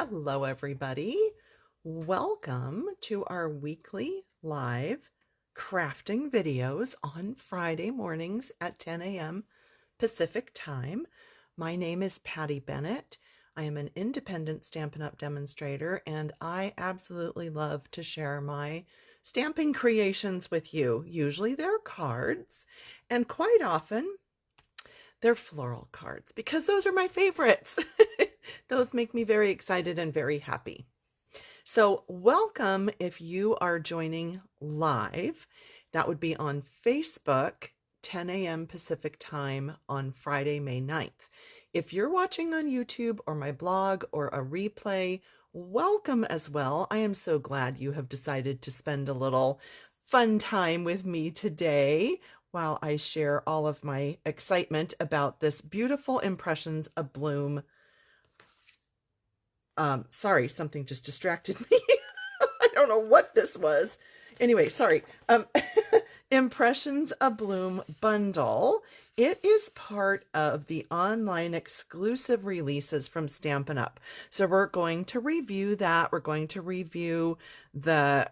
Hello, everybody. Welcome to our weekly live crafting videos on Friday mornings at 10 a.m. Pacific time. My name is Patty Bennett. I am an independent Stampin' Up! Demonstrator, and I absolutely love to share my stamping creations with you. Usually they're cards, and quite often they're floral cards because those are my favorites. Those make me very excited and very happy. So welcome if you are joining live. That would be on Facebook, 10 a.m. Pacific time on Friday, May 9th. If you're watching on YouTube or my blog or a replay, welcome as well. I am so glad you have decided to spend a little fun time with me today while I share all of my excitement about this beautiful Impressions Abloom. Sorry, something just distracted me. I don't know what this was. Anyway, sorry. Impressions Abloom bundle. It is part of the online exclusive releases from Stampin' Up. So we're going to review that. We're going to review the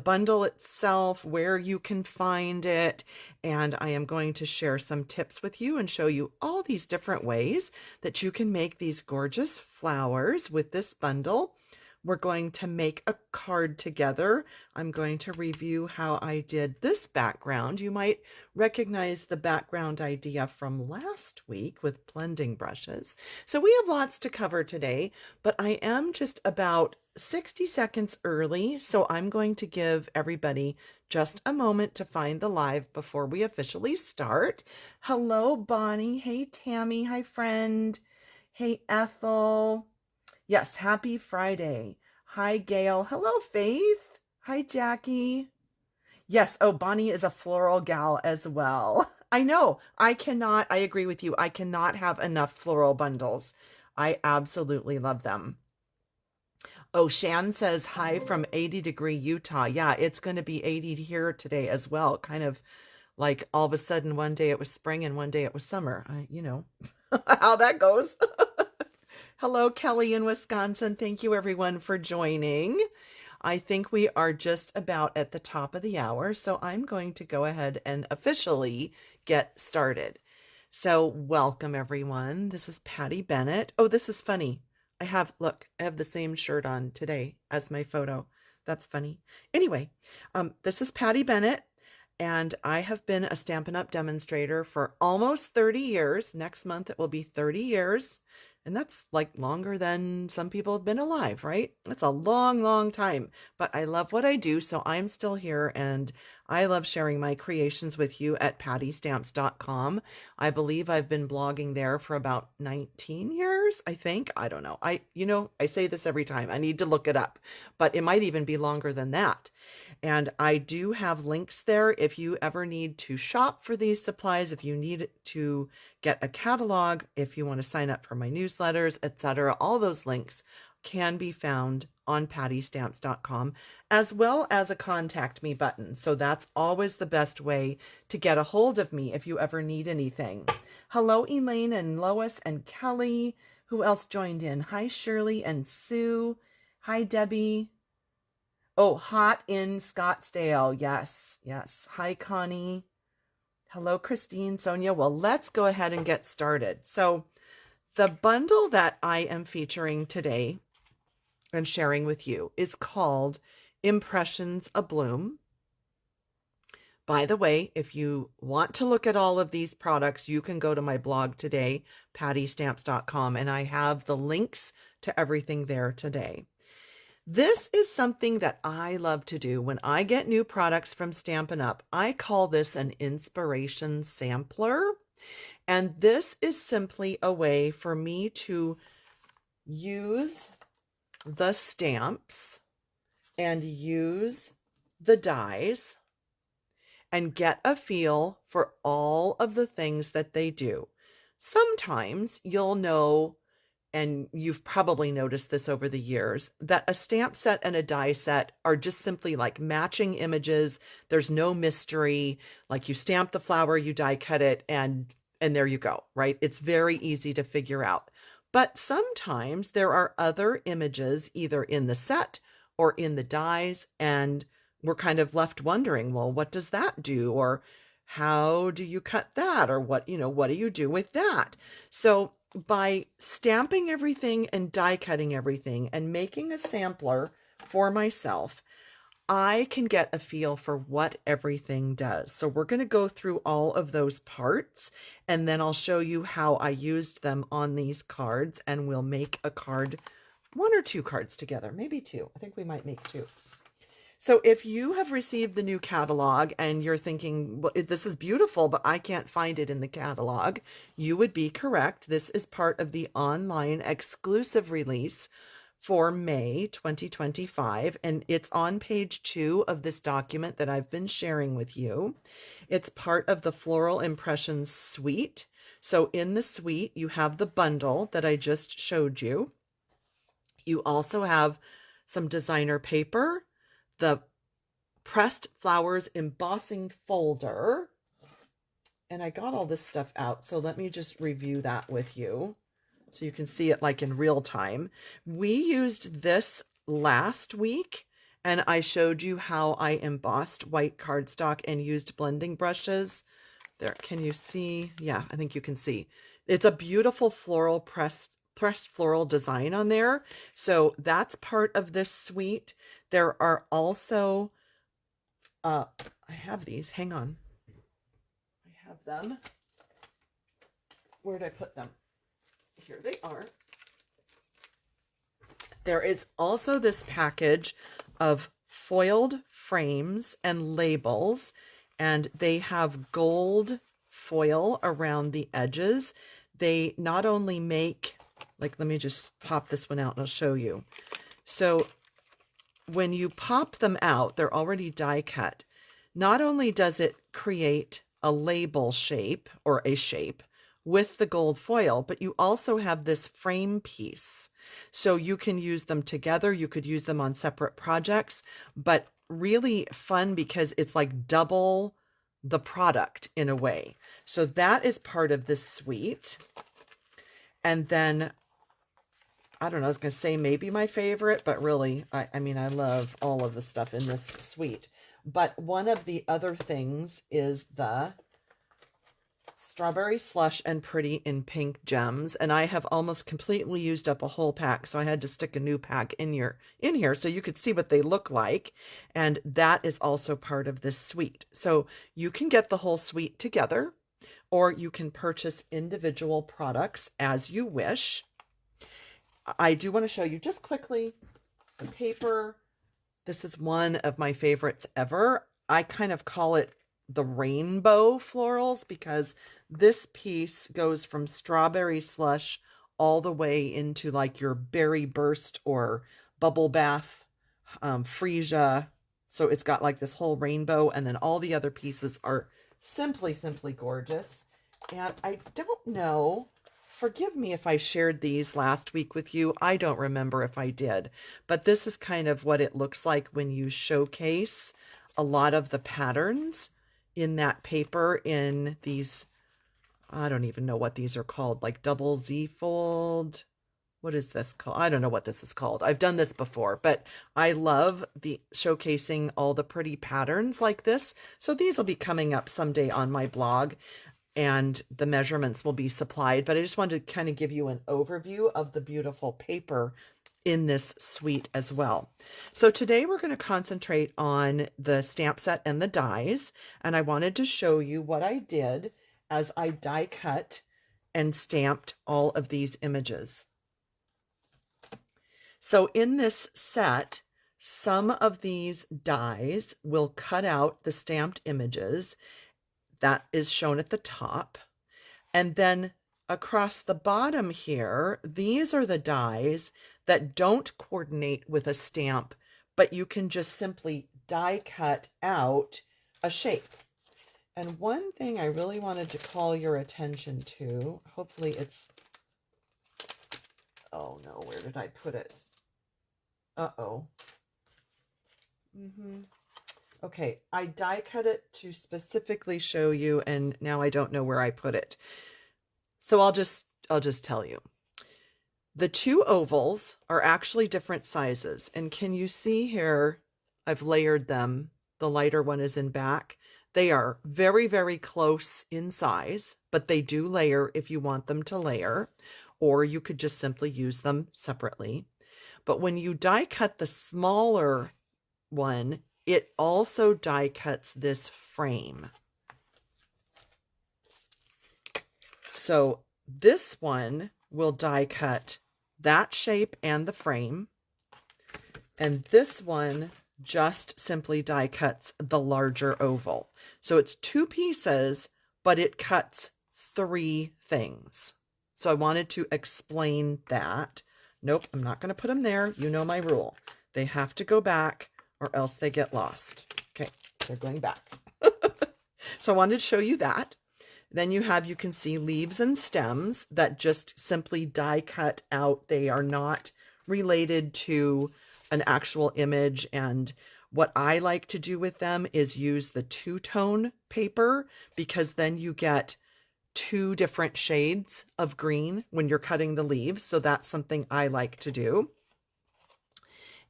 bundle itself, where you can find it, and I am going to share some tips with you and show you all these different ways that you can make these gorgeous flowers with this bundle. We're going to make a card together. I'm going to review how I did this background. You might recognize the background idea from last week with blending brushes. So we have lots to cover today, but I am just about 60 seconds early, so I'm going to give everybody just a moment to find the live before we officially start. Hello, Bonnie. Hey, Tammy. Hi, friend. Hey, Ethel. Yes, happy Friday. Hi, Gail. Hello, Faith. Hi, Jackie. Yes, oh, Bonnie is a floral gal as well. I know. I agree with you. I cannot have enough floral bundles. I absolutely love them. Oh, Shan says hi from 80-degree Utah. Yeah, it's going to be 80 here today as well. Kind of like all of a sudden one day it was spring and one day it was summer. You know how that goes. Hello, Kelly in Wisconsin. Thank you, everyone, for joining. I think we are just about at the top of the hour, so I'm going to go ahead and officially get started. So welcome, everyone. This is Patty Bennett. Oh, this is funny. Look, I have the same shirt on today as my photo. That's funny. Anyway, this is Patty Bennett, and I have been a Stampin' Up! Demonstrator for almost 30 years. Next month, it will be 30 years. And that's like longer than some people have been alive, right? That's a long, long time. But I love what I do, so I'm still here, and I love sharing my creations with you at pattystamps.com. I believe I've been blogging there for about 19 years, I think. I don't know. I say this every time. I need to look it up, but it might even be longer than that. And I do have links there if you ever need to shop for these supplies, if you need to get a catalog, if you want to sign up for my newsletters, etc. All those links can be found on pattystamps.com, as well as a contact me button. So that's always the best way to get a hold of me if you ever need anything. Hello, Elaine and Lois and Kelly. Who else joined in? Hi, Shirley and Sue. Hi, Debbie. Oh, hot in Scottsdale. Yes, yes. Hi, Connie. Hello, Christine, Sonia. Well, let's go ahead and get started. So the bundle that I am featuring today and sharing with you is called Impressions Abloom. By the way, if you want to look at all of these products, you can go to my blog today, pattystamps.com, and I have the links to everything there today. This is something that I love to do when I get new products from Stampin' Up. I call this an inspiration sampler. And this is simply a way for me to use the stamps and use the dies and get a feel for all of the things that they do. Sometimes you'll know, and you've probably noticed this over the years, that a stamp set and a die set are just simply like matching images. There's no mystery. Like you stamp the flower, you die cut it, and there you go, right? It's very easy to figure out. But sometimes there are other images either in the set or in the dies, and we're kind of left wondering, well, what does that do? Or how do you cut that? Or what do you do with that? So by stamping everything and die cutting everything and making a sampler for myself, I can get a feel for what everything does. So we're going to go through all of those parts, and then I'll show you how I used them on these cards, and we'll make a card, 1 or 2 cards together, maybe 2. I think we might make 2. So if you have received the new catalog and you're thinking, well, this is beautiful, but I can't find it in the catalog, you would be correct. This is part of the online exclusive release for May 2025, and it's on page 2 of this document that I've been sharing with you. It's part of the Floral Impressions suite. So in the suite, you have the bundle that I just showed you. You also have some designer paper, the pressed flowers embossing folder, and I got all this stuff out, so let me just review that with you so you can see it like in real time. We used this last week, and I showed you how I embossed white cardstock and used blending brushes. There, can you see? Yeah, I think you can see. It's a beautiful floral pressed floral design on there. So that's part of this suite. There are also, I have these, hang on. I have them. Where did I put them? Here they are. There is also this package of foiled frames and labels, and they have gold foil around the edges. They not only make, like, let me just pop this one out and I'll show you. So when you pop them out, they're already die cut. Not only does it create a label shape or a shape with the gold foil, but you also have this frame piece. So you can use them together. You could use them on separate projects, but really fun because it's like double the product in a way. So that is part of this suite. And then, I don't know, I was going to say maybe my favorite, but really, I mean, I love all of the stuff in this suite. But one of the other things is the Strawberry Slush and Pretty in Pink Gems, and I have almost completely used up a whole pack, so I had to stick a new pack in here so you could see what they look like, and that is also part of this suite. So you can get the whole suite together, or you can purchase individual products as you wish. I do want to show you just quickly the paper. This is one of my favorites ever. I kind of call it the rainbow florals because this piece goes from Strawberry Slush all the way into like your Berry Burst or Bubble Bath, Freesia. So it's got like this whole rainbow, and then all the other pieces are simply gorgeous. And I don't know, forgive me if I shared these last week with you. I don't remember if I did, but this is kind of what it looks like when you showcase a lot of the patterns in that paper in these, I don't even know what these are called, like double Z fold. What is this called? I don't know what this is called. I've done this before, but I love the showcasing all the pretty patterns like this. So these will be coming up someday on my blog, and the measurements will be supplied. But I just wanted to kind of give you an overview of the beautiful paper in this suite as well. So today we're going to concentrate on the stamp set and the dies, and I wanted to show you what I did as I die cut and stamped all of these images. So in this set, some of these dies will cut out the stamped images. That is shown at the top. And then across the bottom here, these are the dies that don't coordinate with a stamp, but you can just simply die cut out a shape. And one thing I really wanted to call your attention to, hopefully it's, oh no, where did I put it? Uh-oh. Okay, I die cut it to specifically show you, and now I don't know where I put it. So I'll just tell you. The two ovals are actually different sizes. And can you see here, I've layered them. The lighter one is in back. They are very, very close in size, but they do layer if you want them to layer, or you could just simply use them separately. But when you die cut the smaller one, it also die cuts this frame. So this one will die cut that shape and the frame, and this one just simply die cuts the larger oval. So it's two pieces, but it cuts three things. So I wanted to explain that. Nope, I'm not going to put them there. You know my rule. They have to go back or else they get lost. Okay, they're going back. So I wanted to show you that. Then you can see leaves and stems that just simply die cut out. They are not related to an actual image. And what I like to do with them is use the two-tone paper, because then you get two different shades of green when you're cutting the leaves. So that's something I like to do.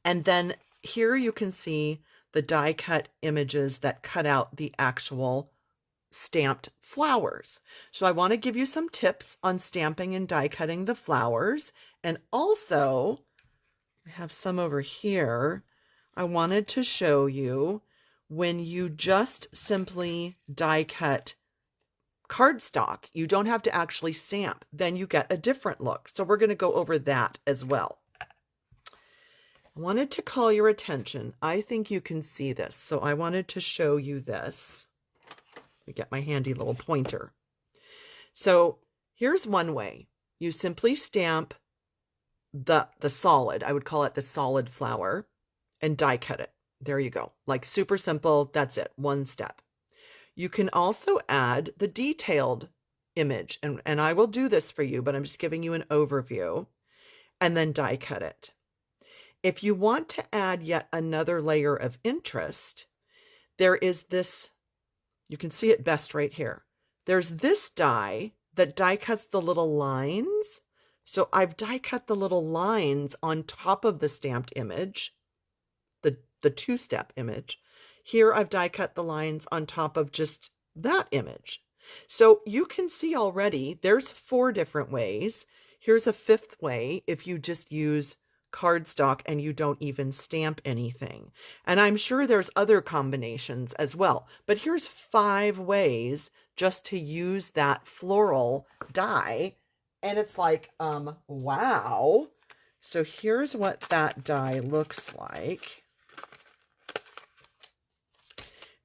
And then here you can see the die cut images that cut out the actual stamped flowers. So I want to give you some tips on stamping and die cutting the flowers. And also, I have some over here. I wanted to show you when you just simply die cut cardstock, you don't have to actually stamp. Then you get a different look. So we're going to go over that as well. I wanted to call your attention. I think you can see this. So I wanted to show you this. Let me get my handy little pointer. So here's one way. You simply stamp the solid, I would call it the solid flower, and die cut it. There you go. Like super simple. That's it. One step. You can also add the detailed image, and I will do this for you, but I'm just giving you an overview, and then die cut it. If you want to add yet another layer of interest, there is this, you can see it best right here. There's this die that die cuts the little lines. So I've die cut the little lines on top of the stamped image, the two-step image. Here I've die cut the lines on top of just that image. So you can see already there's 4 different ways. Here's a 5th way if you just use cardstock and you don't even stamp anything. And I'm sure there's other combinations as well. But here's 5 ways just to use that floral die. And it's like, wow. So here's what that die looks like.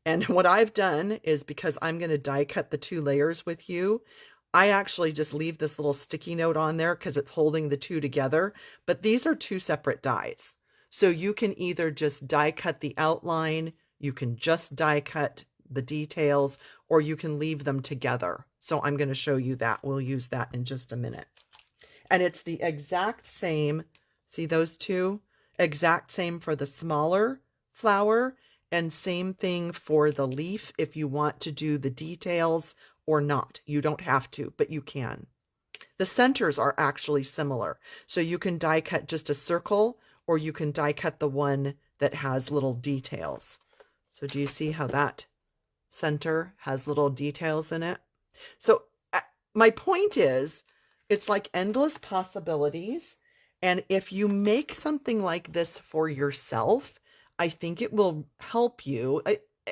And what I've done is, because I'm going to die cut the 2 layers with you, I actually just leave this little sticky note on there because it's holding the 2 together. But these are 2 separate dies. So you can either just die cut the outline, you can just die cut the details, or you can leave them together. So I'm going to show you that. We'll use that in just a minute. And it's the exact same. See those 2? Exact same for the smaller flower, and same thing for the leaf if you want to do the details or not. You don't have to, but you can. The centers are actually similar. So you can die cut just a circle, or you can die cut the one that has little details. So do you see how that center has little details in it? So my point is, it's like endless possibilities. And if you make something like this for yourself, I think it will help you,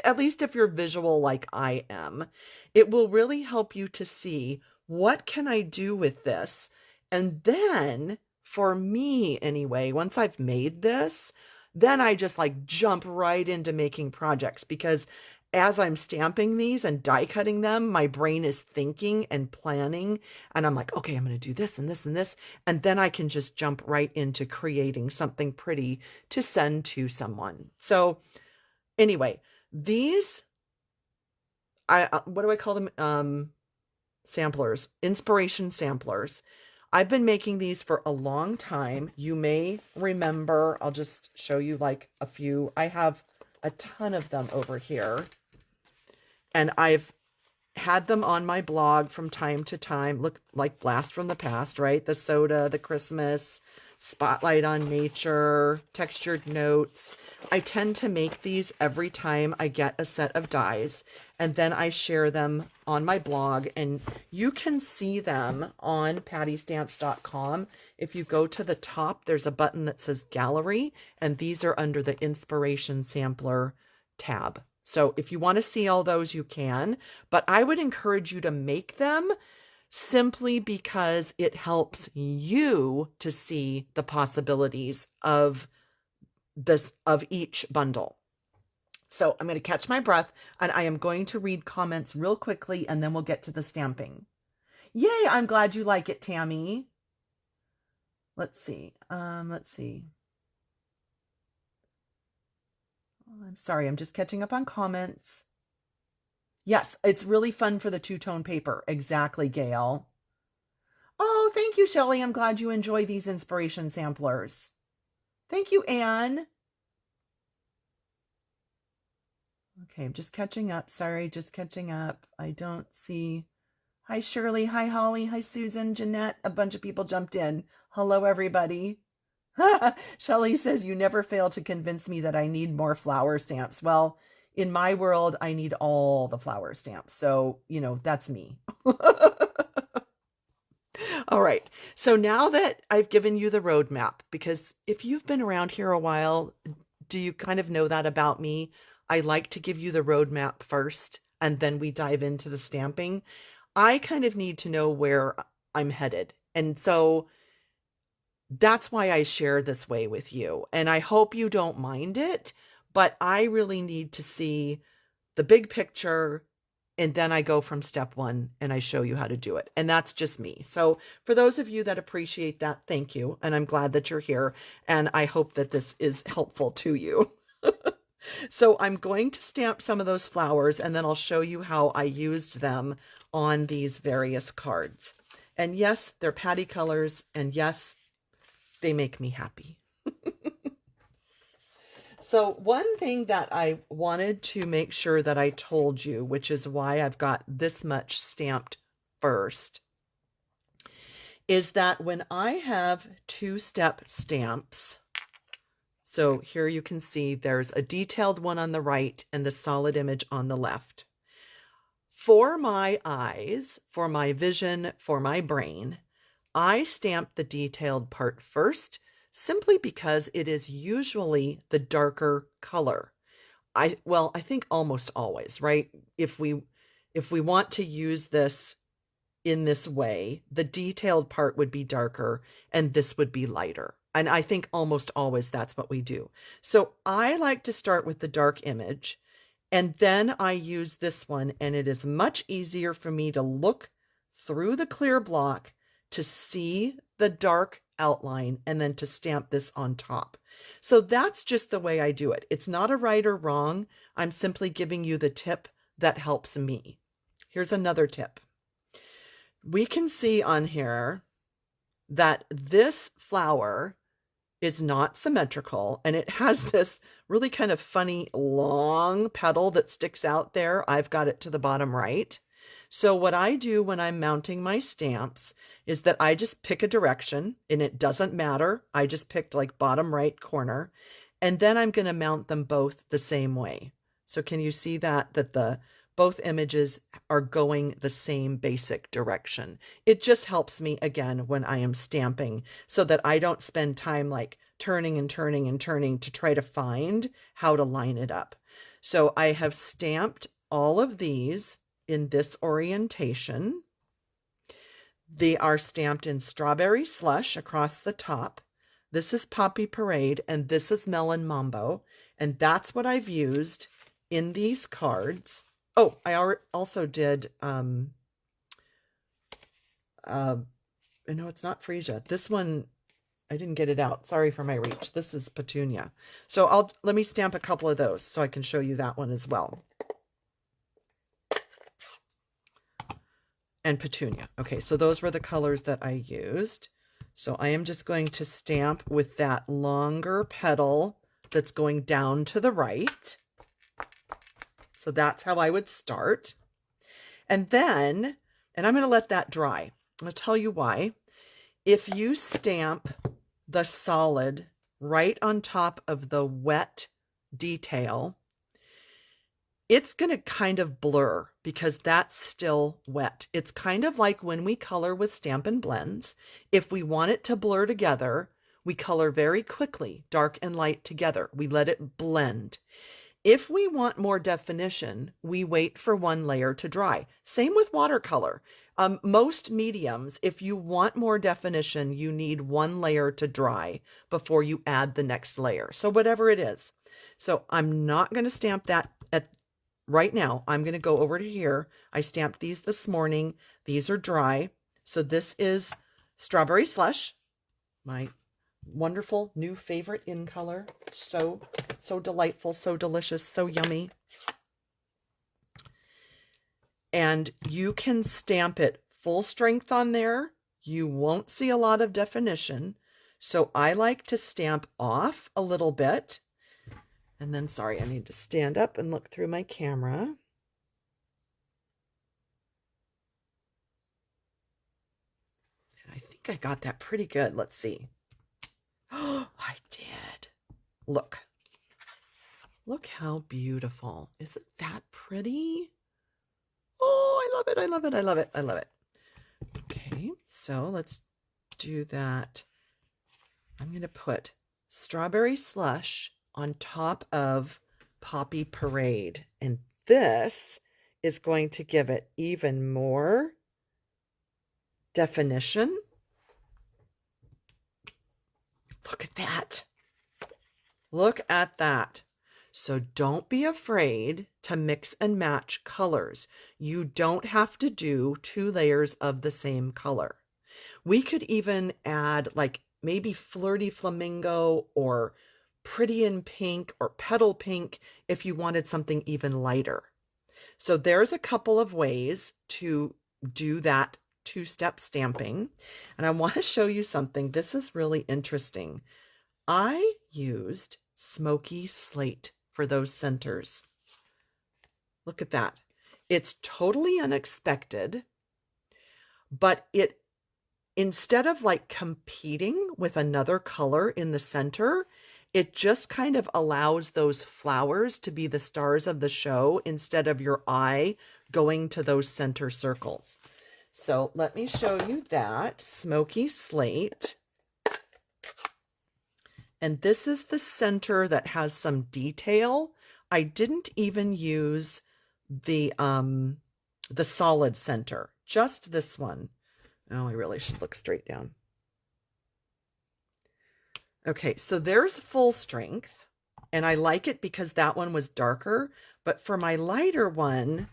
at least if you're visual like I am. It will really help you to see, what can I do with this? And then, for me anyway, once I've made this, then I just like jump right into making projects, because as I'm stamping these and die cutting them, my brain is thinking and planning, and I'm like, okay, I'm going to do this and this and this. And then I can just jump right into creating something pretty to send to someone. So anyway, these, what do I call them? Samplers, inspiration samplers. I've been making these for a long time. You may remember, I'll just show you like a few. I have a ton of them over here. And I've had them on my blog from time to time. Look, like Blast from the Past, right? The soda, the Christmas, Spotlight on Nature, textured notes. I tend to make these every time I get a set of dies, and then I share them on my blog, and you can see them on pattystamps.com. If you go to the top, there's a button that says Gallery, and these are under the Inspiration Sampler tab. So if you want to see all those, you can, but I would encourage you to make them simply because it helps you to see the possibilities of each bundle. So I'm going to catch my breath, and I am going to read comments real quickly, and then we'll get to the stamping. Yay, I'm glad you like it, Tammy. Let's see. Let's see. Oh, I'm sorry, I'm just catching up on comments. Yes, it's really fun for the two-tone paper. Exactly, Gail. Oh, thank you, Shelley. I'm glad you enjoy these inspiration samplers. Thank you, Anne. Okay, I'm just catching up. Sorry, just catching up. I don't see... Hi, Shirley. Hi, Holly. Hi, Susan. Jeanette. A bunch of people jumped in. Hello, everybody. Shelley says, you never fail to convince me that I need more flower stamps. Well, in my world, I need all the flower stamps. So, you know, that's me. All right. So now that I've given you the roadmap, because if you've been around here a while, do you kind of know that about me? I like to give you the roadmap first, and then we dive into the stamping. I kind of need to know where I'm headed. And so that's why I share this way with you. And I hope you don't mind it, but I really need to see the big picture, and then I go from step one and I show you how to do it. And that's just me. So for those of you that appreciate that, thank you. And I'm glad that you're here. And I hope that this is helpful to you. So I'm going to stamp some of those flowers, and then I'll show you how I used them on these various cards. And yes, they're Patty colors. And yes, they make me happy. So one thing that I wanted to make sure that I told you, which is why I've got this much stamped first, is that when I have two-step stamps, so here you can see there's a detailed one on the right and the solid image on the left. For my eyes, for my vision, for my brain, I stamp the detailed part first, simply because it is usually the darker color. I think almost always, right? If we want to use this in this way, the detailed part would be darker and this would be lighter. And I think almost always that's what we do. So I like to start with the dark image, and then I use this one, and it is much easier for me to look through the clear block to see the dark outline and then to stamp this on top. So that's just the way I do it. It's not a right or wrong. I'm simply giving you the tip that helps me. Here's another tip. We can see on here that this flower is not symmetrical, and it has this really kind of funny long petal that sticks out there. I've got it to the bottom right. So what I do when I'm mounting my stamps is that I just pick a direction, and it doesn't matter. I just picked like bottom right corner, and then I'm going to mount them both the same way. So can you see that both images are going the same basic direction? It just helps me, again, when I am stamping, so that I don't spend time like turning and turning and turning to try to find how to line it up. So I have stamped all of these in this orientation. They are stamped in Strawberry Slush across the top. This is Poppy Parade, and this is Melon Mambo. And that's what I've used in these cards. Oh, I also did, no, it's not Freesia. This one, I didn't get it out. Sorry for my reach. This is Petunia. So let me stamp a couple of those so I can show you that one as well. And Petunia. Okay, so those were the colors that I used. So I am just going to stamp with that longer petal that's going down to the right. So that's how I would start. And then, and I'm going to let that dry. I'm going to tell you why. If you stamp the solid right on top of the wet detail, it's going to kind of blur because that's still wet. It's kind of like when we color with Stampin' Blends. If we want it to blur together, we color very quickly, dark and light together. We let it blend. If we want more definition, we wait for one layer to dry. Same with watercolor. Most mediums, if you want more definition, you need one layer to dry before you add the next layer. So whatever it is. So I'm not going to stamp that right now. I'm going to go over to here. I stamped these this morning. These are dry. So this is Strawberry Slush, my wonderful new favorite in color. So delightful, so delicious, so yummy. And you can stamp it full strength on there. You won't see a lot of definition. So I like to stamp off a little bit. And then, sorry, I need to stand up and look through my camera. And I think I got that pretty good. Let's see. Oh, I did. Look. Look how beautiful. Isn't that pretty? Oh, I love it. I love it. I love it. I love it. Okay, so let's do that. I'm going to put Strawberry Slush on top of Poppy Parade. And this is going to give it even more definition. Look at that. Look at that. So don't be afraid to mix and match colors. You don't have to do 2 layers of the same color. We could even add like maybe Flirty Flamingo or Pretty in Pink or Petal Pink if you wanted something even lighter. So there's a couple of ways to do that 2-step stamping. And I want to show you something. This is really interesting. I used Smoky Slate for those centers. Look at that. It's totally unexpected, but it, instead of like competing with another color in the center, it just kind of allows those flowers to be the stars of the show instead of your eye going to those center circles. So let me show you that Smoky Slate. And this is the center that has some detail. I didn't even use the solid center, just this one. Oh, I really should look straight down. Okay, so there's full strength, and I like it because that one was darker, but for my lighter one,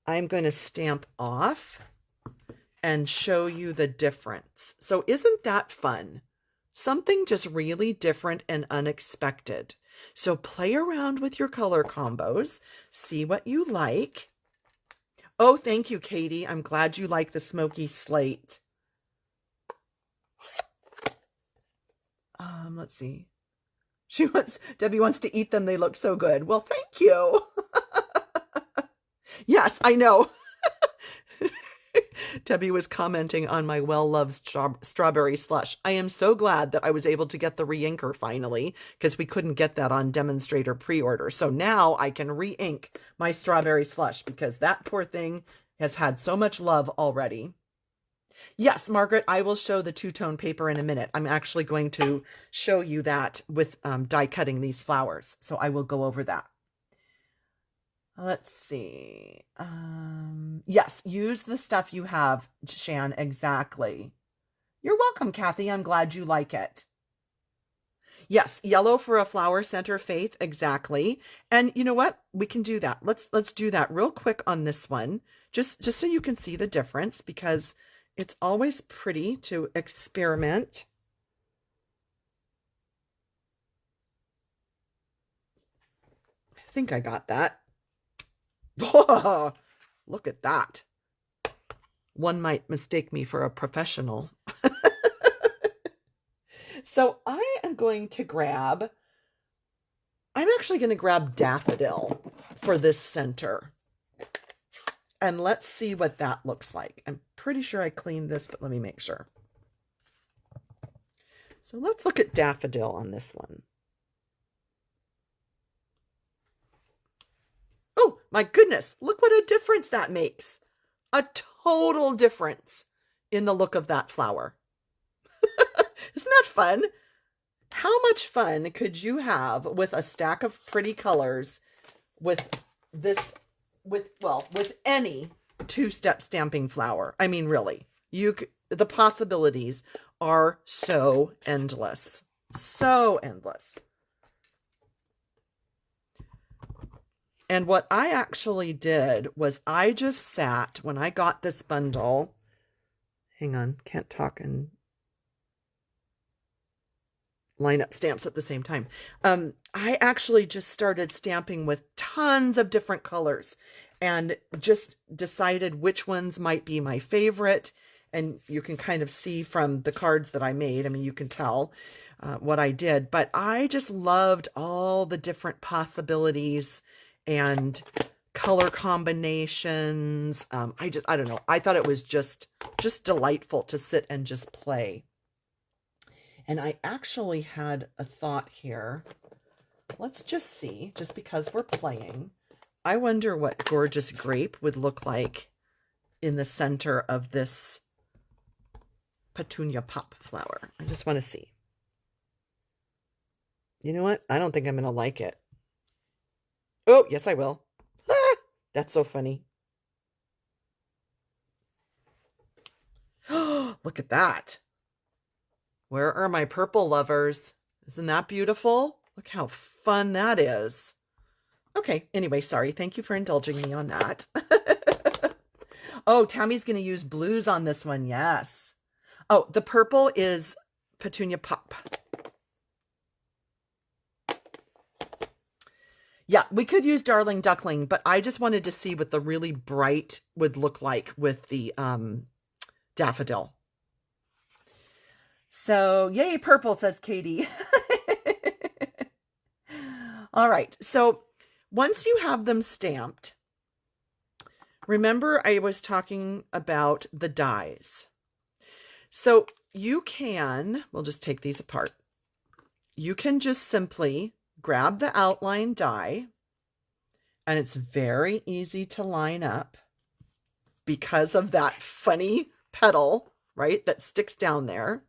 I'm going to stamp off and show you the difference. So isn't that fun? Something just really different and unexpected. So play around with your color combos, see what you like. Oh, thank you, Katie. I'm glad you like the Smoky Slate. Let's see. Debbie wants to eat them. They look so good. Well, thank you. Yes, I know. Debbie was commenting on my well-loved strawberry slush. I am so glad that I was able to get the re-inker finally, because we couldn't get that on demonstrator pre-order. So now I can re-ink my strawberry slush because that poor thing has had so much love already. Yes, Margaret, I will show the two-tone paper in a minute. I'm actually going to show you that with die cutting these flowers. So I will go over that. Let's see. Yes, use the stuff you have, Shan, exactly. You're welcome, Kathy. I'm glad you like it. Yes, yellow for a flower center, Faith, exactly. And you know what? We can do that. Let's do that real quick on this one, just so you can see the difference, because it's always pretty to experiment. I think I got that. Oh, look at that. One might mistake me for a professional. So I am going to grab, I'm actually going to grab Daffodil for this center. And let's see what that looks like. I'm pretty sure I cleaned this, but let me make sure. So let's look at daffodil on this one. Oh my goodness, look what a difference that makes. A total difference in the look of that flower. Isn't that fun? How much fun could you have with a stack of pretty colors with this, with any two-step stamping flower? I mean, really, the possibilities are so endless. So endless. And what I actually did was I just sat, when I got this bundle, hang on, can't talk and line up stamps at the same time. I actually just started stamping with tons of different colors and just decided which ones might be my favorite. And you can kind of see from the cards that I made, I mean, you can tell what I did, but I just loved all the different possibilities and color combinations. I don't know. I thought it was just delightful to sit and just play. And I actually had a thought here. Let's just see, just because we're playing, I wonder what gorgeous grape would look like in the center of this petunia pop flower. I just want to see. You know what? I don't think I'm going to like it. Oh, yes, I will. Ah, that's so funny. Oh, look at that. Where are my purple lovers? Isn't that beautiful? Look how fun that is. Okay, anyway, sorry. Thank you for indulging me on that. Oh, Tammy's going to use blues on this one. Yes. Oh, the purple is Petunia Pop. Yeah, we could use Darling Duckling, but I just wanted to see what the really bright would look like with the daffodil. So, yay, purple, says Katie. All right, so once you have them stamped, remember I was talking about the dies. So you can, we'll just take these apart. You can just simply grab the outline die, and it's very easy to line up because of that funny petal, right, that sticks down there.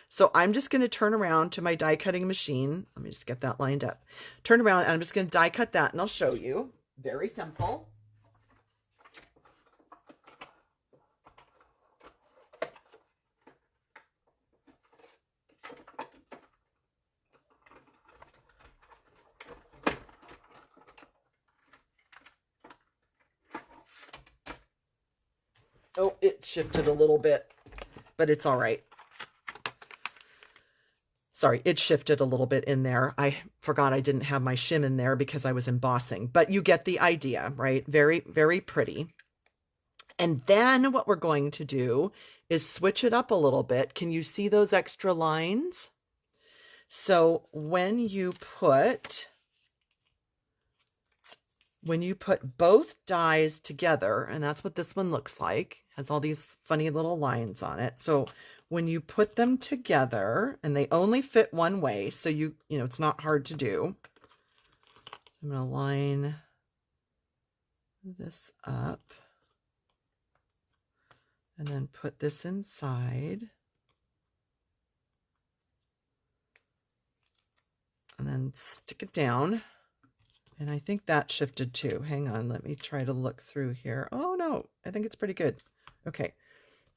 So I'm just going to turn around to my die cutting machine. Let me just get that lined up. Turn around, and I'm just going to die cut that, and I'll show you. Very simple. Oh, it shifted a little bit, but it's all right. Sorry, it shifted a little bit in there. I forgot I didn't have my shim in there because I was embossing, but you get the idea, right? Very, very pretty. And then what we're going to do is switch it up a little bit. Can you see those extra lines? So when you put both dies together, and that's what this one looks like, has all these funny little lines on it. So when you put them together, and they only fit one way, so you know, it's not hard to do. I'm going to line this up and then put this inside. And then stick it down. And I think that shifted too. Hang on, let me try to look through here. Oh no, I think it's pretty good. Okay,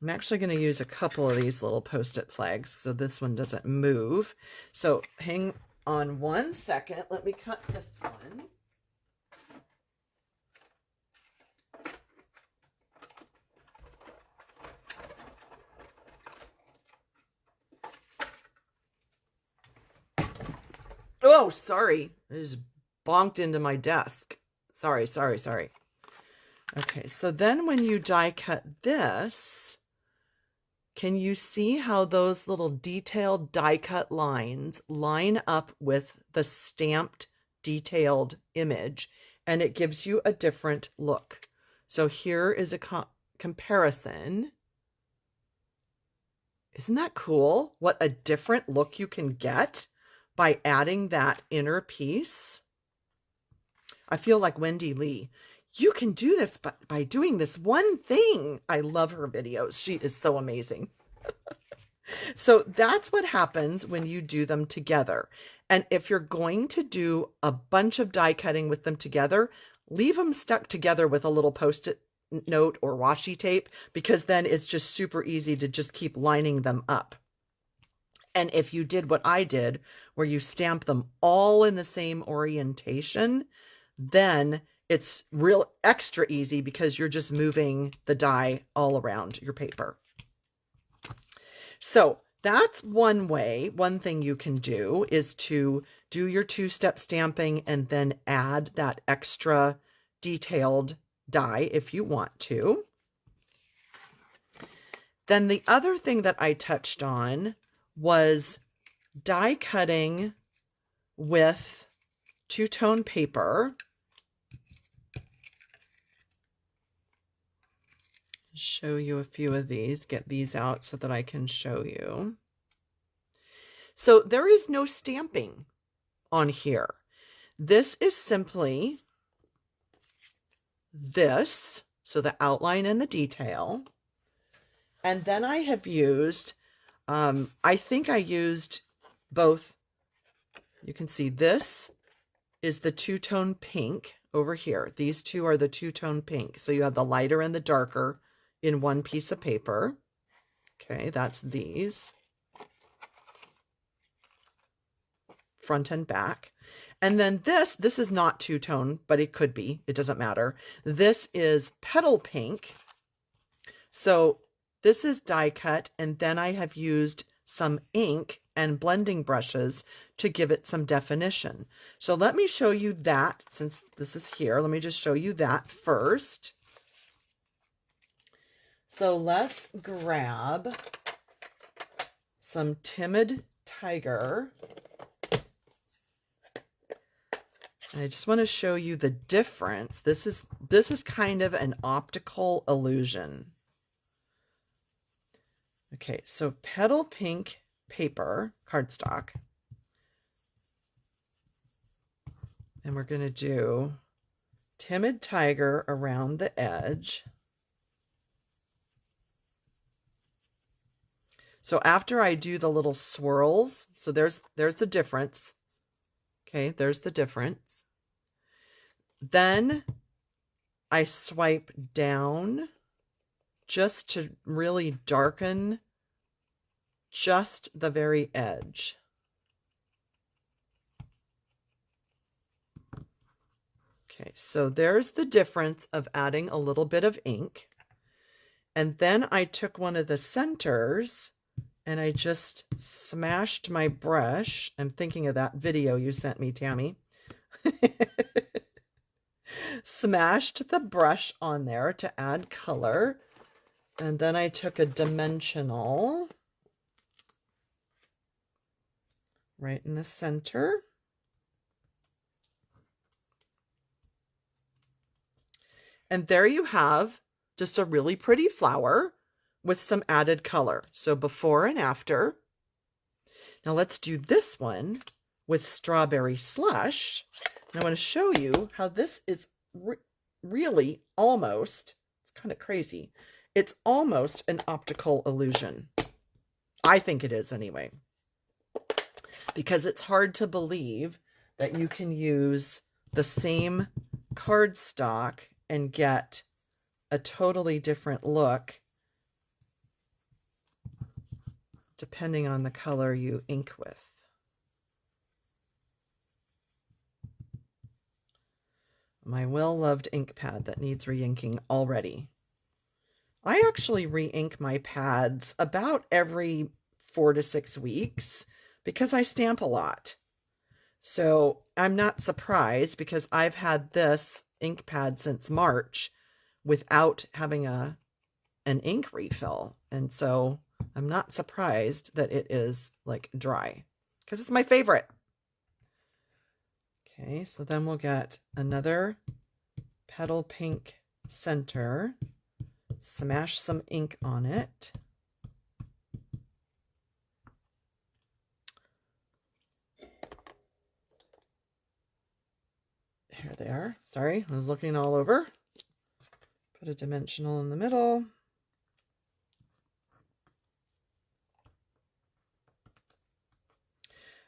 I'm actually going to use a couple of these little post-it flags so this one doesn't move. So hang on one second. Let me cut this one. Oh, sorry. I just bonked into my desk. Sorry. Okay, so then when you die cut this, can you see how those little detailed die cut lines line up with the stamped detailed image, and it gives you a different look. So here is a comparison. Isn't that cool? What a different look you can get by adding that inner piece. I feel like Wendy Lee. You can do this by doing this one thing. I love her videos. She is so amazing. So that's what happens when you do them together. And if you're going to do a bunch of die cutting with them together, leave them stuck together with a little post-it note or washi tape, because then it's just super easy to just keep lining them up. And if you did what I did, where you stamp them all in the same orientation, then it's real extra easy because you're just moving the die all around your paper. So that's one way. One thing you can do is to do your two-step stamping and then add that extra detailed die if you want to. Then the other thing that I touched on was die cutting with two-tone paper. Show you a few of these, get these out so that I can show you. So there is no stamping on here. This is simply this, so the outline and the detail. And then I have used, I think I used both. You can see this is the two-tone pink over here. These two are the two-tone pink. So you have the lighter and the darker in one piece of paper. Okay, that's these. Front and back. And then this is not two-tone, but it could be. It doesn't matter. This is petal pink. So this is die cut, and then I have used some ink and blending brushes to give it some definition. So let me show you that. Since this is here, let me just show you that first. So let's grab some Timid Tiger. And I just want to show you the difference. This is kind of an optical illusion. Okay, so petal pink paper, cardstock. And we're going to do Timid Tiger around the edge. So after I do the little swirls, so there's the difference. Okay, there's the difference. Then I swipe down just to really darken just the very edge. Okay, so there's the difference of adding a little bit of ink. And then I took one of the centers and I just smashed my brush. I'm thinking of that video you sent me, Tammy. Smashed the brush on there to add color. And then I took a dimensional right in the center. And there you have just a really pretty flower with some added color. So before and after. Now let's do this one with strawberry slush. And I want to show you how this is really almost, it's kind of crazy. It's almost an optical illusion. I think it is anyway. Because it's hard to believe that you can use the same cardstock and get a totally different look depending on the color you ink with. My well-loved ink pad that needs re-inking already. I actually re-ink my pads about every 4 to 6 weeks because I stamp a lot. So I'm not surprised because I've had this ink pad since March without having an ink refill. And so I'm not surprised that it is like dry because it's my favorite. Okay, so then we'll get another petal pink center, smash some ink on it. Here they are. Sorry, I was looking all over. Put a dimensional in the middle.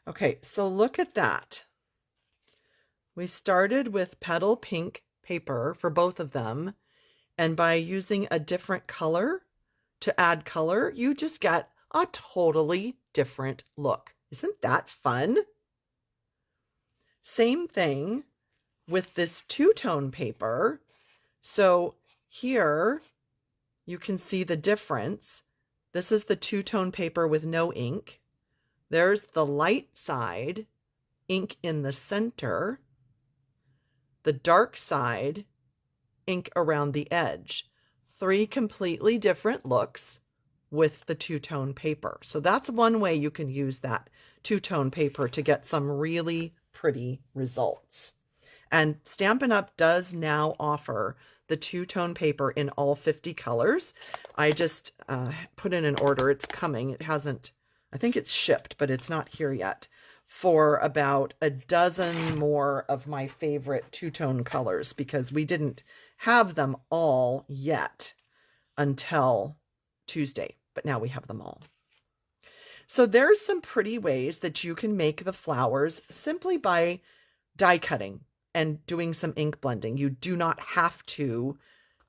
Okay, so look at that. We started with petal pink paper for both of them, and by using a different color to add color, you just get a totally different look. Isn't that fun? Same thing with this two-tone paper. So here you can see the difference. This is the two-tone paper with no ink. There's the light side, ink in the center. The dark side, ink around the edge. 3 completely different looks with the two-tone paper. So that's one way you can use that two-tone paper to get some really pretty results. And Stampin' Up! Does now offer the two-tone paper in all 50 colors. I just put in an order. It's coming. It hasn't, I think it's shipped, but it's not here yet, for about a dozen more of my favorite two-tone colors, because we didn't have them all yet until Tuesday, but now we have them all. So there's some pretty ways that you can make the flowers simply by die cutting and doing some ink blending. You do not have to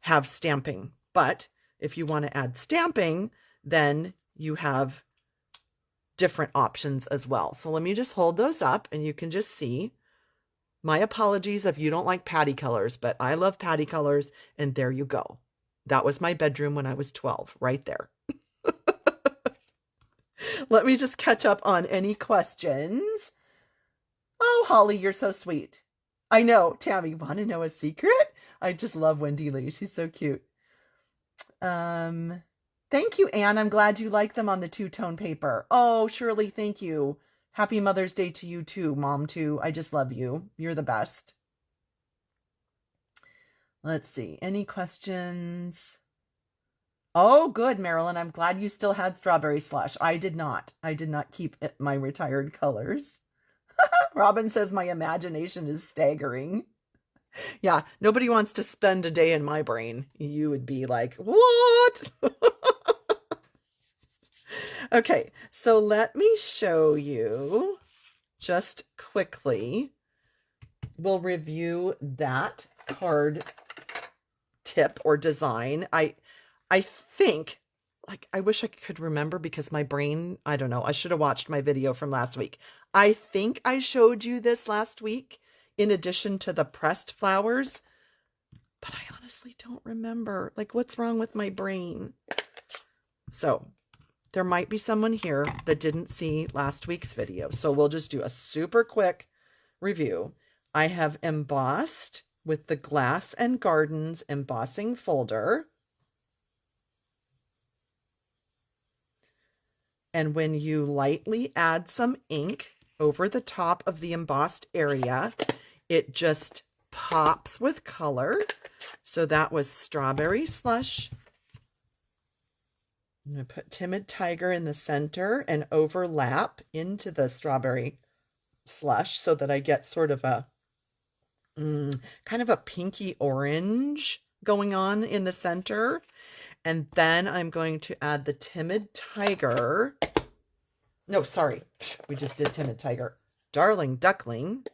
have stamping, but if you want to add stamping, then you have different options as well. So let me just hold those up and you can just see. My apologies if you don't like patty colors, but I love patty colors, and there you go. That was my bedroom when I was 12, right there. Let me just catch up on any questions. Oh, Holly, you're so sweet. I know, Tammy, want to know a secret? I just love Wendy Lee. She's so cute. Thank you, Anne. I'm glad you like them on the two-tone paper. Oh, Shirley, thank you. Happy Mother's Day to you too, Mom too. I just love you. You're the best. Let's see. Any questions? Oh, good, Marilyn. I'm glad you still had strawberry slush. I did not. I did not keep my retired colors. Robin says my imagination is staggering. Yeah, nobody wants to spend a day in my brain. You would be like, what? Okay, so let me show you just quickly. We'll review that card tip or design. I think, like, I wish I could remember because my brain, I don't know, I should have watched my video from last week. I think I showed you this last week in addition to the pressed flowers, but I honestly don't remember. Like, what's wrong with my brain? So there might be someone here that didn't see last week's video. So we'll just do a super quick review. I have embossed with the Glass and Gardens embossing folder. And when you lightly add some ink over the top of the embossed area, it just pops with color. So that was Strawberry Slush. I'm going to put Timid Tiger in the center and overlap into the Strawberry Slush so that I get sort of a kind of a pinky orange going on in the center. And then I'm going to add the Timid Tiger. No, sorry. We just did Timid Tiger. Darling Duckling.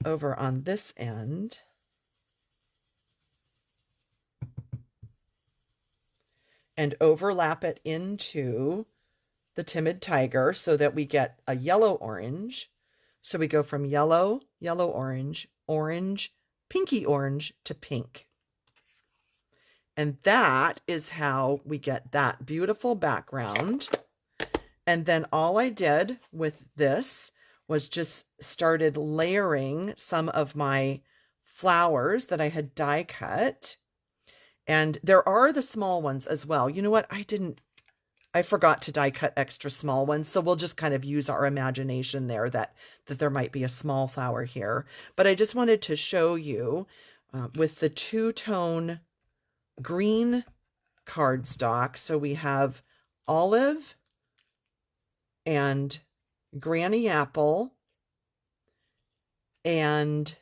Over on this end. And overlap it into the Timid Tiger so that we get a yellow-orange. So we go from yellow, yellow-orange, orange, pinky orange to pink. And that is how we get that beautiful background. And then all I did with this was just started layering some of my flowers that I had die cut. And there are the small ones as well. You know what? I didn't I forgot to die cut extra small ones, so we'll just kind of use our imagination there that there might be a small flower here. But I just wanted to show you with the two-tone green cardstock. So we have olive and granny apple, and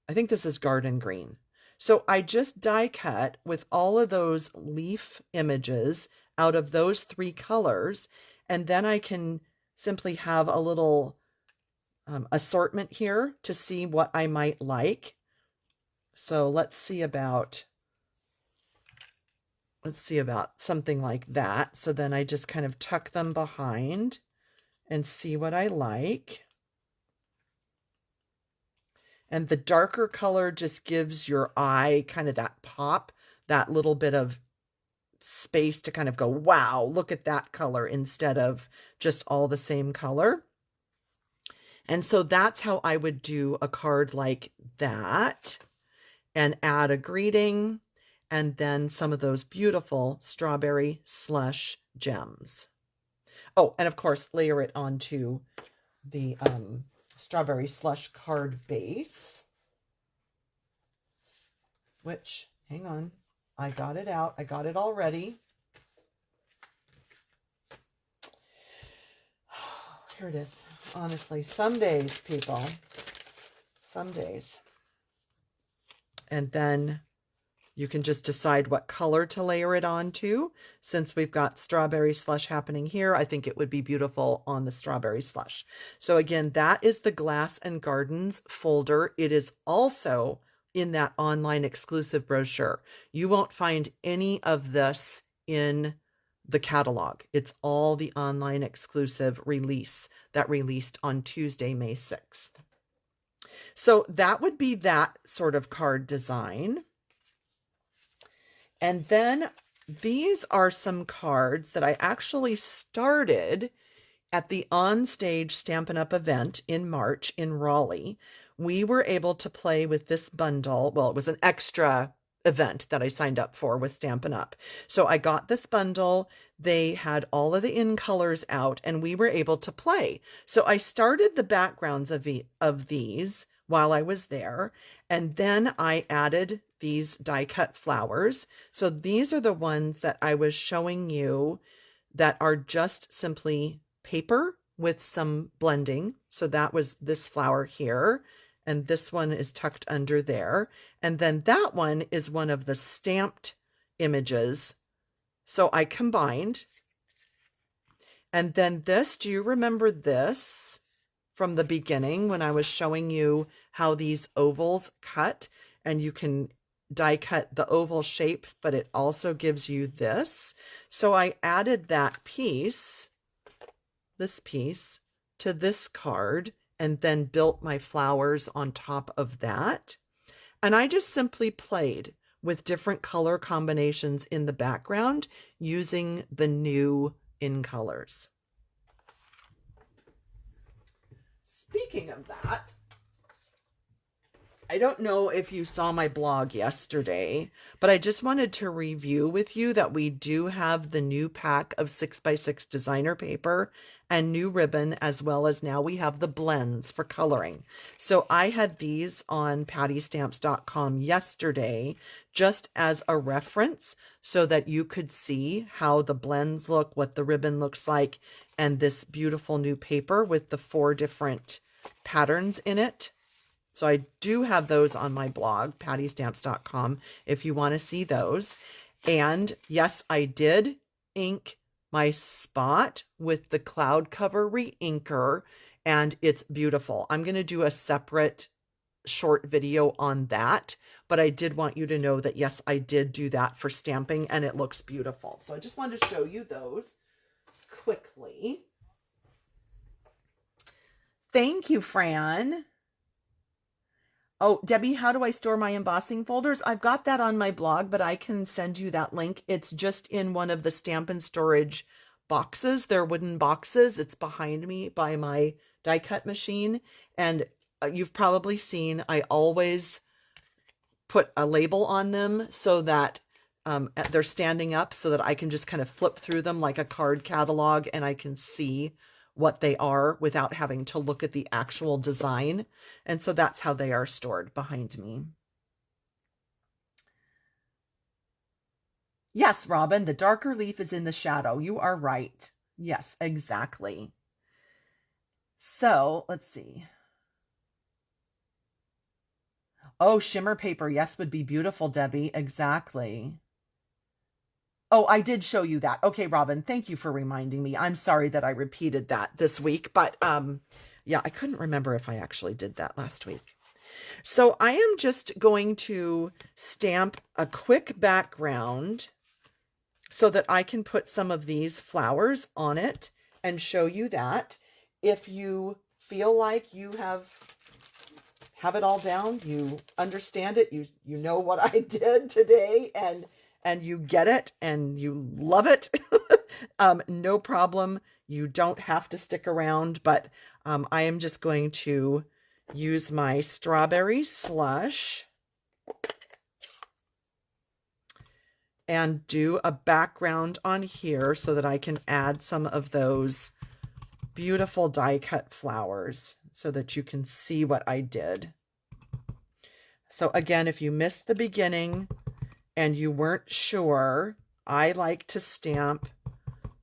I think this is garden green. So I just die cut with all of those leaf images out of those three colors, and then I can simply have a little assortment here to see what I might like. So let's see about something like that. So then I just kind of tuck them behind and see what I like. And the darker color just gives your eye kind of that pop, that little bit of space to kind of go, wow, look at that color, instead of just all the same color. And so that's how I would do a card like that, and add a greeting and then some of those beautiful strawberry slush gems. Oh, and of course, layer it onto the strawberry slush card base, which, hang on, I got it out. I got it all ready. Here it is. Honestly, some days, people, some days. And then you can just decide what color to layer it onto. Since we've got strawberry slush happening here, I think it would be beautiful on the strawberry slush. So again, that is the Glass and Gardens folder. It is also in that online exclusive brochure. You won't find any of this in the catalog. It's all the online exclusive release that released on Tuesday, May 6th. So that would be that sort of card design. And then these are some cards that I actually started at the Onstage Stampin' Up! Event in March in Raleigh. We were able to play with this bundle. Well, it was an extra event that I signed up for with Stampin' Up! So I got this bundle. They had all of the in colors out, and we were able to play. So I started the backgrounds of these while I was there, and then I added these die cut flowers. So these are the ones that I was showing you that are just simply paper with some blending. So that was this flower here, and this one is tucked under there. And then that one is one of the stamped images. So I combined. And then this, do you remember this from the beginning when I was showing you how these ovals cut, and you can die cut the oval shapes, but it also gives you this. So I added that piece, this piece, to this card, and then built my flowers on top of that. And I just simply played with different color combinations in the background using the new in colors. Speaking of that, I don't know if you saw my blog yesterday, but I just wanted to review with you that we do have the new pack of 6x6 designer paper and new ribbon, as well as now we have the blends for coloring. So I had these on pattystamps.com yesterday just as a reference so that you could see how the blends look, what the ribbon looks like, and this beautiful new paper with the 4 different patterns in it. So I do have those on my blog, pattystamps.com, if you want to see those. And yes, I did ink my spot with the cloud cover re-inker, and it's beautiful. I'm going to do a separate short video on that, but I did want you to know that yes, I did do that for stamping, and it looks beautiful. So I just wanted to show you those quickly. Thank you, Fran. Oh, Debbie, how do I store my embossing folders? I've got that on my blog, but I can send you that link. It's just in one of the Stampin' Storage boxes. They're wooden boxes. It's behind me by my die cut machine. And you've probably seen I always put a label on them so that they're standing up so that I can just kind of flip through them like a card catalog and I can see what they are without having to look at the actual design. And so that's how they are stored behind me. Yes, Robin, the darker leaf is in the shadow. You are right. Yes, exactly. So let's see. Oh, shimmer paper. Yes, would be beautiful, Debbie. Exactly. Oh, I did show you that. Okay, Robin, thank you for reminding me. I'm sorry that I repeated that this week, but yeah, I couldn't remember if I actually did that last week. So I am just going to stamp a quick background so that I can put some of these flowers on it and show you that. If you feel like you have it all down, you understand it, you know what I did today, and you get it and you love it, no problem. You don't have to stick around, but I am just going to use my strawberry slush and do a background on here so that I can add some of those beautiful die cut flowers so that you can see what I did. So again, if you missed the beginning and you weren't sure, I like to stamp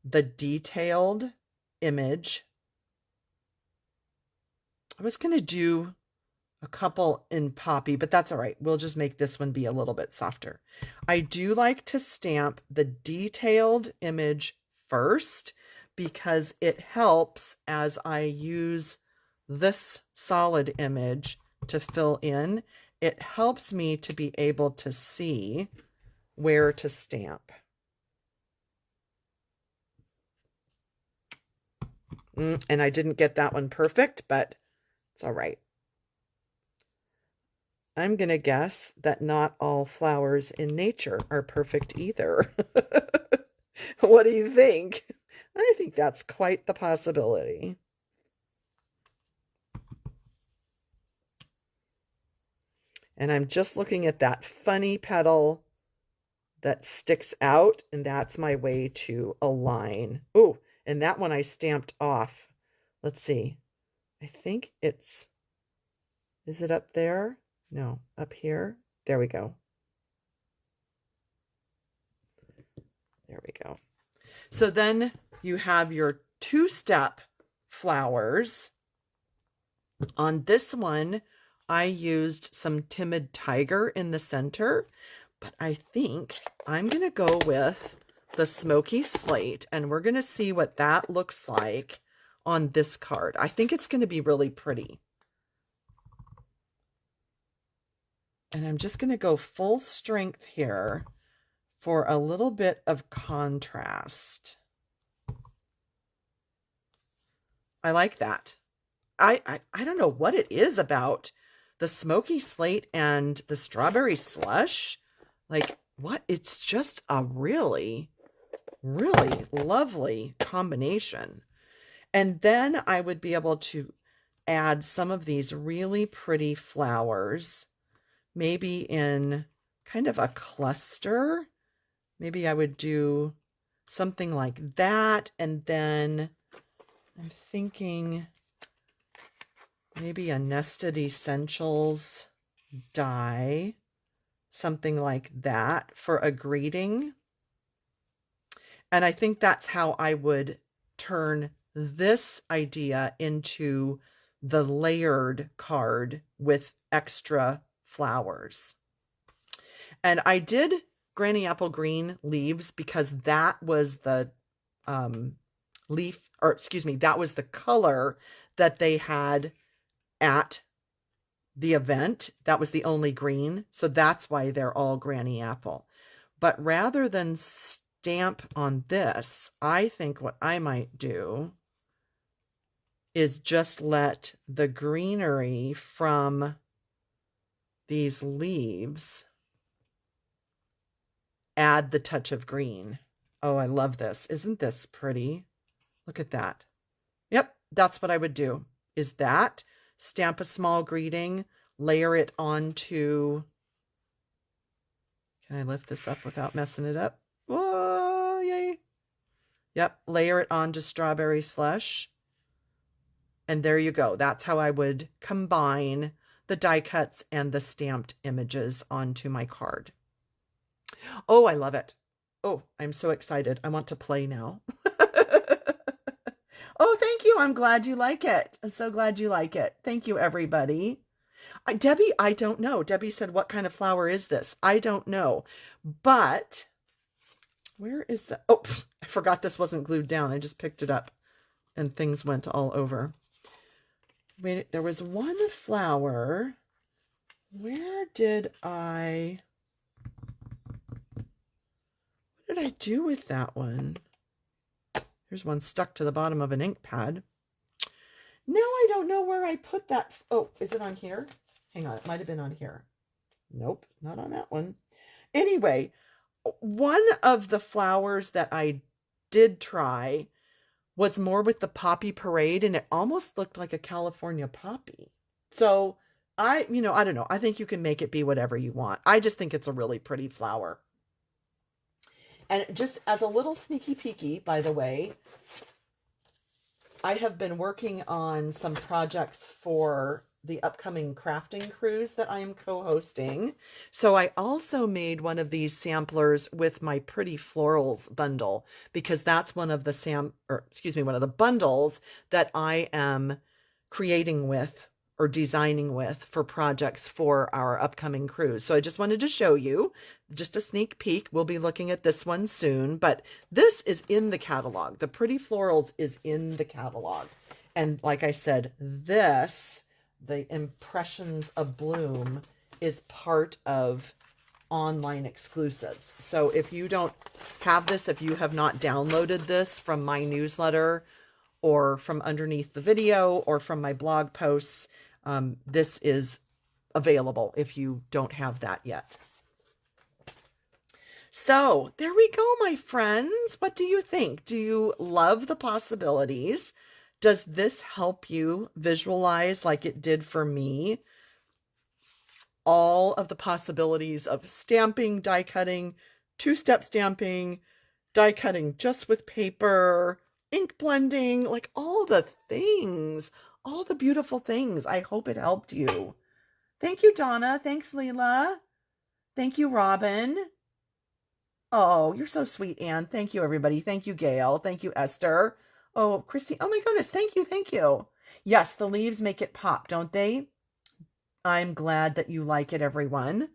the detailed image. I was going to do a couple in poppy, but that's all right. We'll just make this one be a little bit softer. I do like to stamp the detailed image first because it helps as I use this solid image to fill in. It helps me to be able to see where to stamp. And I didn't get that one perfect, but it's all right. I'm going to guess that not all flowers in nature are perfect either. What do you think? I think that's quite the possibility. And I'm just looking at that funny petal that sticks out, and that's my way to align. Oh, and that one I stamped off. Let's see. I think is it up there? No, up here. There we go. There we go. So then you have your two-step flowers. On this one, I used some Timid Tiger in the center, but I think I'm going to go with the Smoky Slate, and we're going to see what that looks like on this card. I think it's going to be really pretty. And I'm just going to go full strength here for a little bit of contrast. I like that. I don't know what it is about the Smoky Slate and the Strawberry Slush. Like, what? It's just a really, really lovely combination. And then I would be able to add some of these really pretty flowers, maybe in kind of a cluster. Maybe I would do something like that. And then I'm thinking maybe a Nested Essentials die, something like that for a greeting. And I think that's how I would turn this idea into the layered card with extra flowers. And I did Granny Apple Green leaves because that was the leaf, or excuse me, that was the color that they had at the event. That was the only green. So that's why they're all Granny Apple. But rather than stamp on this, I think what I might do is just let the greenery from these leaves add the touch of green. Oh, I love this. Isn't this pretty? Look at that. Yep, that's what I would do, is that, stamp a small greeting, layer it onto, Can I lift this up without messing it up? Whoa, yay. Yep, layer it onto strawberry slush. And there you go. That's how I would combine the die cuts and the stamped images onto my card. Oh, I love it. Oh, I'm so excited. I want to play now. Oh, thank you. I'm glad you like it. I'm so glad you like it. Thank you, everybody. Debbie, I don't know. Debbie said, what kind of flower is this? I don't know. But where is the... Oh, I forgot this wasn't glued down. I just picked it up and things went all over. Wait, there was one flower. Where did I... What did I do with that one? Here's one stuck to the bottom of an ink pad. Now I don't know where I put that. Oh, is it on here? Hang on, it might have been on here. Nope, not on that one. Anyway, one of the flowers that I did try was more with the poppy parade, and it almost looked like a California poppy. So I don't know. I think you can make it be whatever you want. I just think it's a really pretty flower. And just as a little sneaky peeky, by the way, I have been working on some projects for the upcoming crafting cruise that I am co-hosting. So I also made one of these samplers with my Pretty Florals bundle, because that's one of the bundles that I am creating with or designing with for projects for our upcoming cruise. So I just wanted to show you just a sneak peek. We'll be looking at this one soon, but this is in the catalog. The Pretty Florals is in the catalog. And like I said, this, the Impressions of Bloom, is part of online exclusives. So if you don't have this, if you have not downloaded this from my newsletter or from underneath the video or from my blog posts, this is available if you don't have that yet. So there we go, my friends. What do you think? Do you love the possibilities? Does this help you visualize, like it did for me, all of the possibilities of stamping, die cutting, two-step stamping, die cutting just with paper, ink blending, like all the things, all the beautiful things. I hope it helped you. Thank you, Donna. Thanks, Leela. Thank you, Robin. Oh, you're so sweet, Anne. Thank you, everybody. Thank you, Gail. Thank you, Esther. Oh, Christine. Oh my goodness. Thank you. Thank you. Yes, the leaves make it pop, don't they? I'm glad that you like it, everyone.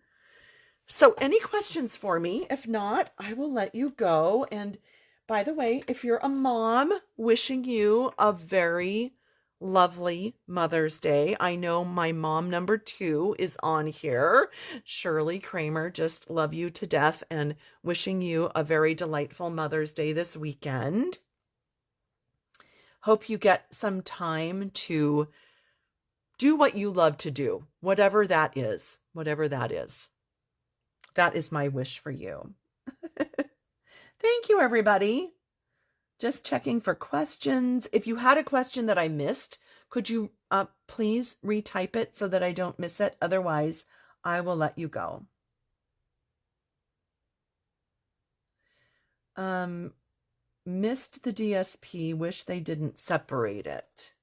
So any questions for me? If not, I will let you go. And by the way, if you're a mom, wishing you a very lovely Mother's Day. I know my mom number 2 is on here. Shirley Kramer, just love you to death and wishing you a very delightful Mother's Day this weekend. Hope you get some time to do what you love to do, whatever that is, whatever that is. That is my wish for you. Thank you, everybody. Just checking for questions. If you had a question that I missed, could you please retype it so that I don't miss it? Otherwise, I will let you go. Missed the DSP, wish they didn't separate it.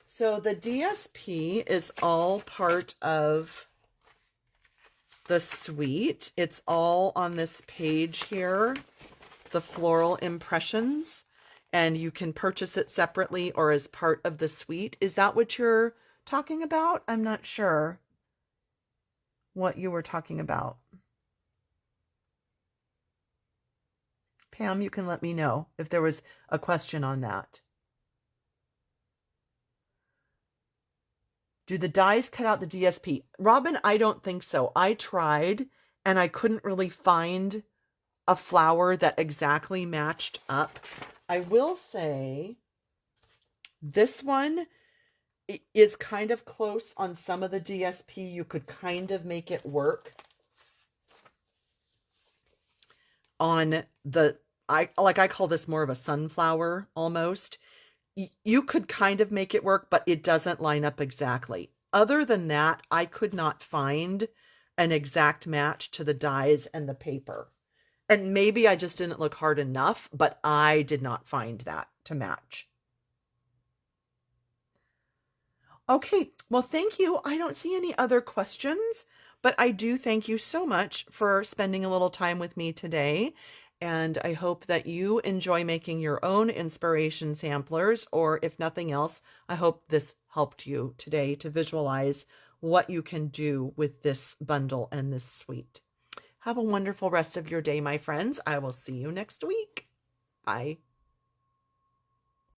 So the DSP is all part of the suite. It's all on this page here, the Floral Impressions, and you can purchase it separately or as part of the suite. Is that what you're talking about? I'm not sure what you were talking about. Pam, you can let me know if there was a question on that. Do the dies cut out the DSP? Robin, I don't think so. I tried and I couldn't really find a flower that exactly matched up. I will say this one is kind of close on some of the DSP. You could kind of make it work on the, I call this more of a sunflower almost. You could kind of make it work, but it doesn't line up exactly. Other than that, I could not find an exact match to the dies and the paper. And maybe I just didn't look hard enough, but I did not find that to match. Okay, well, thank you. I don't see any other questions, but I do thank you so much for spending a little time with me today. And I hope that you enjoy making your own inspiration samplers, or if nothing else, I hope this helped you today to visualize what you can do with this bundle and this suite. Have a wonderful rest of your day, my friends. I will see you next week. Bye.